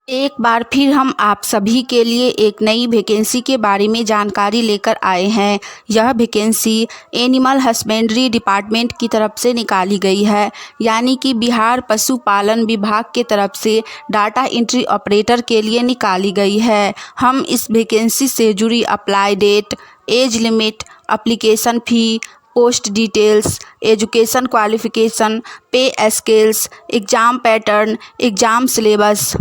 एक बार फिर हम आप सभी के लिए एक नई वैकेंसी के बारे में जानकारी लेकर आए हैं। यह वैकेंसी एनिमल हस्बेंड्री डिपार्टमेंट की तरफ से निकाली गई है, यानी कि बिहार पशुपालन विभाग के तरफ से डाटा एंट्री ऑपरेटर के लिए निकाली गई है। हम इस वैकेंसी से जुड़ी apply date, age limit, application fee, post details, education qualification, pay scales, exam pattern, exam syllabus,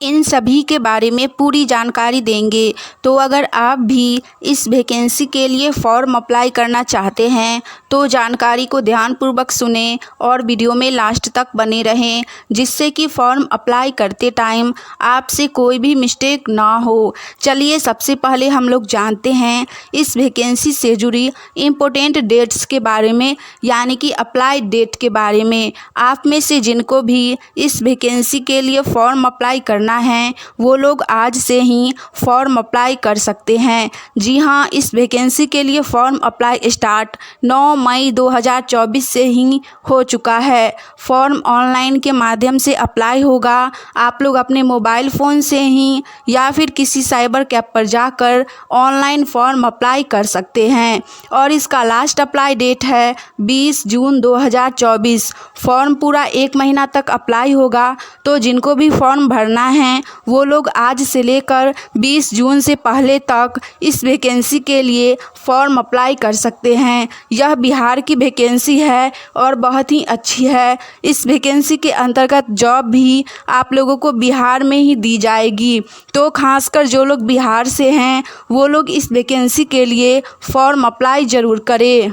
इन सभी के बारे में पूरी जानकारी देंगे। तो अगर आप भी इस वैकेंसी के लिए फॉर्म अप्लाई करना चाहते हैं तो जानकारी को ध्यानपूर्वक सुनें और वीडियो में लास्ट तक बने रहें, जिससे कि फॉर्म अप्लाई करते टाइम आपसे कोई भी मिस्टेक ना हो। चलिए सबसे पहले हम लोग जानते हैं इस वैकेंसी से जुड़ी इम्पोर्टेंट डेट्स के बारे में, यानी कि अप्लाई डेट के बारे में। आप में से जिनको भी इस वैकेंसी के लिए फॉर्म अप्लाई करना है वो लोग आज से ही फॉर्म अप्लाई कर सकते हैं। जी हाँ, इस वैकेंसी के लिए फॉर्म अप्लाई स्टार्ट 9 मई 2024 से ही हो चुका है। फॉर्म ऑनलाइन के माध्यम से अप्लाई होगा। आप लोग अपने मोबाइल फ़ोन से ही या फिर किसी साइबर कैफ़े पर जाकर ऑनलाइन फॉर्म अप्लाई कर सकते हैं और इसका लास्ट अप्लाई डेट है 20 जून 2024। फॉर्म पूरा 1 महीना तक अप्लाई होगा, तो जिनको भी फॉर्म भरना है वो लोग आज से लेकर 20 जून से पहले तक इस वैकेंसी के लिए फॉर्म अप्लाई कर सकते हैं। यह बिहार की वैकेंसी है और बहुत ही अच्छी है। इस वैकेंसी के अंतर्गत जॉब भी आप लोगों को बिहार में ही दी जाएगी, तो खासकर जो लोग बिहार से हैं वो लोग इस वैकेंसी के लिए फॉर्म अप्लाई ज़रूर करें।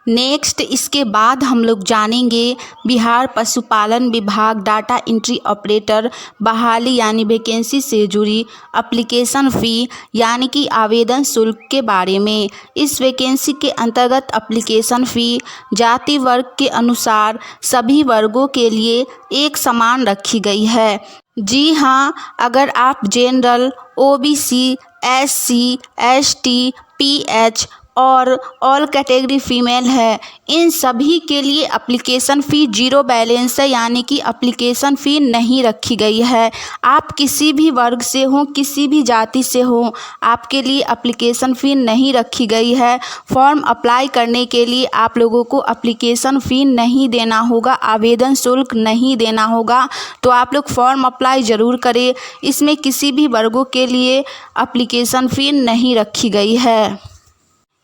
नेक्स्ट इसके बाद हम लोग जानेंगे बिहार पशुपालन विभाग डाटा एंट्री ऑपरेटर बहाली यानी वैकेंसी से जुड़ी एप्लीकेशन फ़ी यानी कि आवेदन शुल्क के बारे में। इस वैकेंसी के अंतर्गत एप्लीकेशन फ़ी जाति वर्ग के अनुसार सभी वर्गों के लिए एक समान रखी गई है। जी हाँ, अगर आप general, OBC, SC, ST, pH और ऑल कैटेगरी फीमेल है, इन सभी के लिए एप्लीकेशन फ़ी जीरो बैलेंस है, यानी कि एप्लीकेशन फ़ी नहीं रखी गई है। आप किसी भी वर्ग से हो, किसी भी जाति से हो, आपके लिए एप्लीकेशन फ़ी नहीं रखी गई है। फॉर्म अप्लाई करने के लिए आप लोगों को एप्लीकेशन फ़ी नहीं देना होगा, आवेदन शुल्क नहीं देना होगा, तो आप लोग फॉर्म अप्लाई ज़रूर करें। इसमें किसी भी वर्गों के लिए एप्लीकेशन फ़ी नहीं रखी गई है।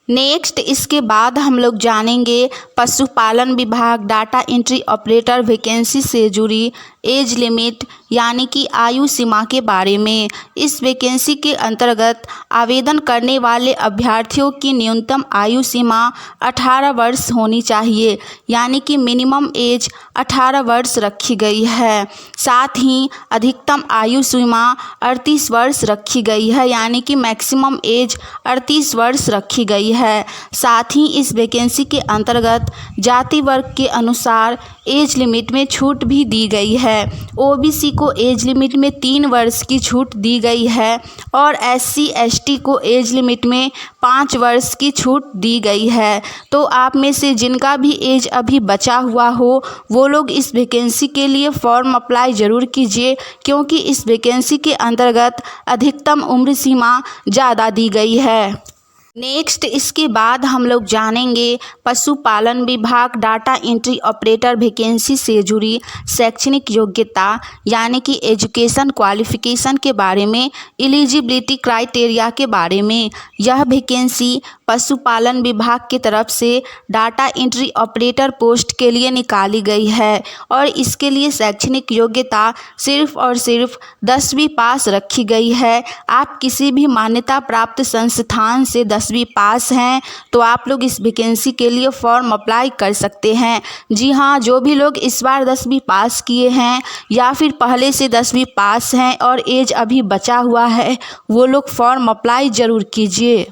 नेक्स्ट इसके बाद हम लोग जानेंगे पशुपालन विभाग डाटा एंट्री ऑपरेटर वैकेंसी से जुड़ी एज लिमिट यानी कि आयु सीमा के बारे में। इस वैकेंसी के अंतर्गत आवेदन करने वाले अभ्यर्थियों की न्यूनतम आयु सीमा 18 वर्ष होनी चाहिए, यानी कि मिनिमम एज 18 वर्ष रखी गई है। साथ ही अधिकतम आयु सीमा 38 वर्ष रखी गई है, यानी कि मैक्सिमम एज 38 वर्ष रखी गई है। साथ ही इस वैकेंसी के अंतर्गत जाति वर्ग के अनुसार एज लिमिट में छूट भी दी गई है। ओबीसी को एज लिमिट में 3 वर्ष की छूट दी गई है और एससी एसटी को एज लिमिट में 5 वर्ष की छूट दी गई है। तो आप में से जिनका भी एज अभी बचा हुआ हो वो लोग इस वैकेंसी के लिए फॉर्म अप्लाई ज़रूर कीजिए, क्योंकि इस वैकेंसी के अंतर्गत अधिकतम उम्र सीमा ज़्यादा दी गई है। नेक्स्ट इसके बाद हम लोग जानेंगे पशुपालन विभाग डाटा एंट्री ऑपरेटर वैकेंसी से जुड़ी शैक्षणिक योग्यता यानी कि एजुकेशन क्वालिफिकेशन के बारे में, एलिजिबिलिटी क्राइटेरिया के बारे में। यह वैकेंसी पशुपालन विभाग की तरफ से डाटा एंट्री ऑपरेटर पोस्ट के लिए निकाली गई है और इसके लिए शैक्षणिक योग्यता सिर्फ और सिर्फ 10वीं पास रखी गई है। आप किसी भी मान्यता प्राप्त संस्थान से 10वीं पास हैं तो आप लोग इस वैकेंसी के लिए फॉर्म अप्लाई कर सकते हैं। जी हाँ, जो भी लोग इस बार 10वीं पास किए हैं या फिर पहले से 10वीं पास हैं और एज अभी बचा हुआ है वो लोग फॉर्म अप्लाई ज़रूर कीजिए।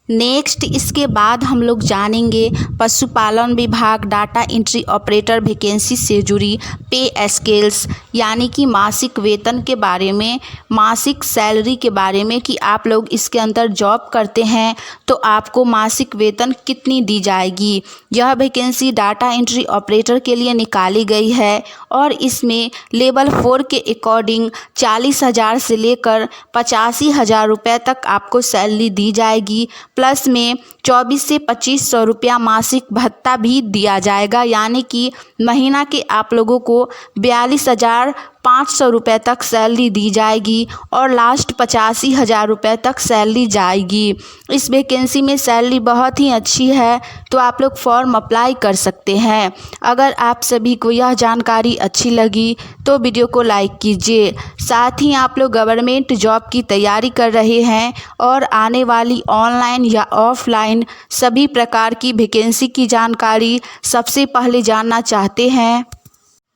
नेक्स्ट इसके बाद हम लोग जानेंगे पशुपालन विभाग डाटा एंट्री ऑपरेटर वैकेंसी से जुड़ी पे स्केल्स यानी कि मासिक वेतन के बारे में, मासिक सैलरी के बारे में कि आप लोग इसके अंदर जॉब करते हैं तो आपको मासिक वेतन कितनी दी जाएगी। यह वैकेंसी डाटा एंट्री ऑपरेटर के लिए निकाली गई है और इसमें लेवल 4 के अकॉर्डिंग 40,000 से लेकर 85,000 रुपये तक आपको सैलरी दी जाएगी। प्लस में 24 से 2500 रुपया मासिक भत्ता भी दिया जाएगा, यानी कि महीना के आप लोगों को 42,500 रुपये तक सैलरी दी जाएगी और लास्ट 85,000 रुपये तक सैलरी जाएगी। इस वैकेंसी में सैलरी बहुत ही अच्छी है, तो आप लोग फॉर्म अप्लाई कर सकते हैं। अगर आप सभी को यह जानकारी अच्छी लगी तो वीडियो को लाइक कीजिए। साथ ही आप लोग गवर्नमेंट जॉब की तैयारी कर रहे हैं और आने वाली ऑनलाइन या ऑफलाइन सभी प्रकार की वैकेंसी की जानकारी सबसे पहले जानना चाहते हैं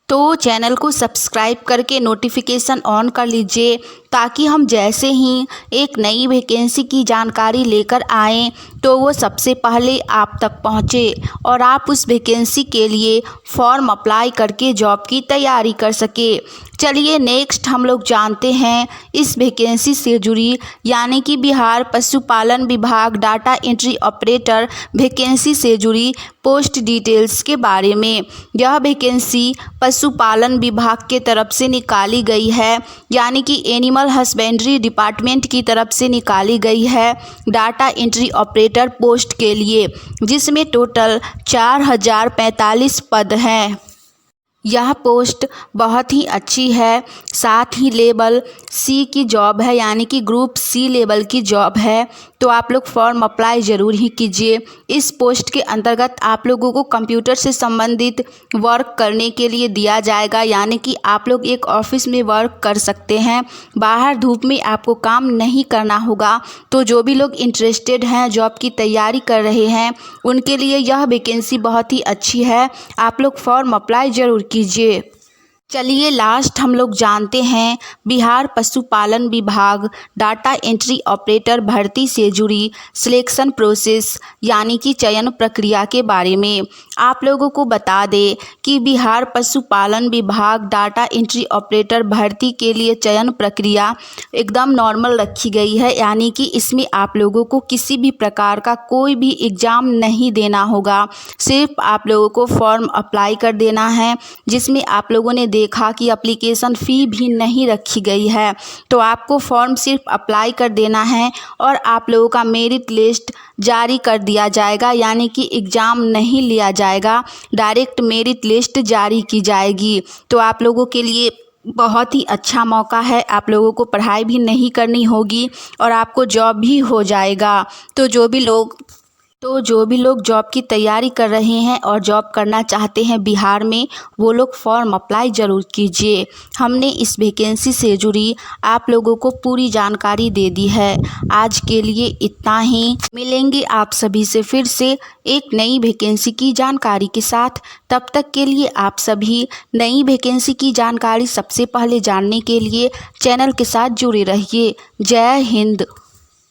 तो चैनल को सब्सक्राइब करके नोटिफिकेशन ऑन कर लीजिए, ताकि हम जैसे ही एक नई वैकेंसी की जानकारी लेकर आएँ तो वो सबसे पहले आप तक पहुँचे और आप उस वैकेंसी के लिए फॉर्म अप्लाई करके जॉब की तैयारी कर सके। चलिए नेक्स्ट हम लोग जानते हैं इस वैकेंसी से जुड़ी यानी कि बिहार पशुपालन विभाग डाटा एंट्री ऑपरेटर वैकेंसी से जुड़ी पोस्ट डिटेल्स के बारे में। यह वैकेंसी पशुपालन विभाग के तरफ से निकाली गई है, यानी कि एनिमल हस्बेंड्री डिपार्टमेंट की तरफ से निकाली गई है डाटा एंट्री ऑपरेटर पोस्ट के लिए, जिसमें टोटल 4045 पद हैं। यह पोस्ट बहुत ही अच्छी है, साथ ही लेवल सी की जॉब है, यानी कि ग्रुप सी लेवल की जॉब है, तो आप लोग फॉर्म अप्लाई ज़रूर ही कीजिए। इस पोस्ट के अंतर्गत आप लोगों को कंप्यूटर से संबंधित वर्क करने के लिए दिया जाएगा, यानी कि आप लोग एक ऑफिस में वर्क कर सकते हैं, बाहर धूप में आपको काम नहीं करना होगा। तो जो भी लोग इंटरेस्टेड हैं, जॉब की तैयारी कर रहे हैं, उनके लिए यह वैकेंसी बहुत ही अच्छी है। आप लोग फॉर्म अप्लाई ज़रूर कीजिए। चलिए लास्ट हम लोग जानते हैं बिहार पशुपालन विभाग डाटा एंट्री ऑपरेटर भर्ती से जुड़ी सिलेक्शन प्रोसेस यानी कि चयन प्रक्रिया के बारे में। आप लोगों को बता दें कि बिहार पशुपालन विभाग डाटा एंट्री ऑपरेटर भर्ती के लिए चयन प्रक्रिया एकदम नॉर्मल रखी गई है, यानी कि इसमें आप लोगों को किसी भी प्रकार का कोई भी एग्ज़ाम नहीं देना होगा। सिर्फ आप लोगों को फॉर्म अप्लाई कर देना है, जिसमें आप लोगों ने देखा कि एप्लीकेशन फ़ी भी नहीं रखी गई है। तो आपको फॉर्म सिर्फ अप्लाई कर देना है और आप लोगों का मेरिट लिस्ट जारी कर दिया जाएगा, यानी कि एग्ज़ाम नहीं लिया जाएगा, डायरेक्ट मेरिट लिस्ट जारी की जाएगी। तो आप लोगों के लिए बहुत ही अच्छा मौका है, आप लोगों को पढ़ाई भी नहीं करनी होगी और आपको जॉब भी हो जाएगा। तो जो भी लोग जॉब की तैयारी कर रहे हैं और जॉब करना चाहते हैं बिहार में, वो लोग फॉर्म अप्लाई ज़रूर कीजिए। हमने इस वैकेंसी से जुड़ी आप लोगों को पूरी जानकारी दे दी है। आज के लिए इतना ही, मिलेंगे आप सभी से फिर से एक नई वैकेंसी की जानकारी के साथ। तब तक के लिए आप सभी नई वैकेंसी की जानकारी सबसे पहले जानने के लिए चैनल के साथ जुड़े रहिए। जय हिंद।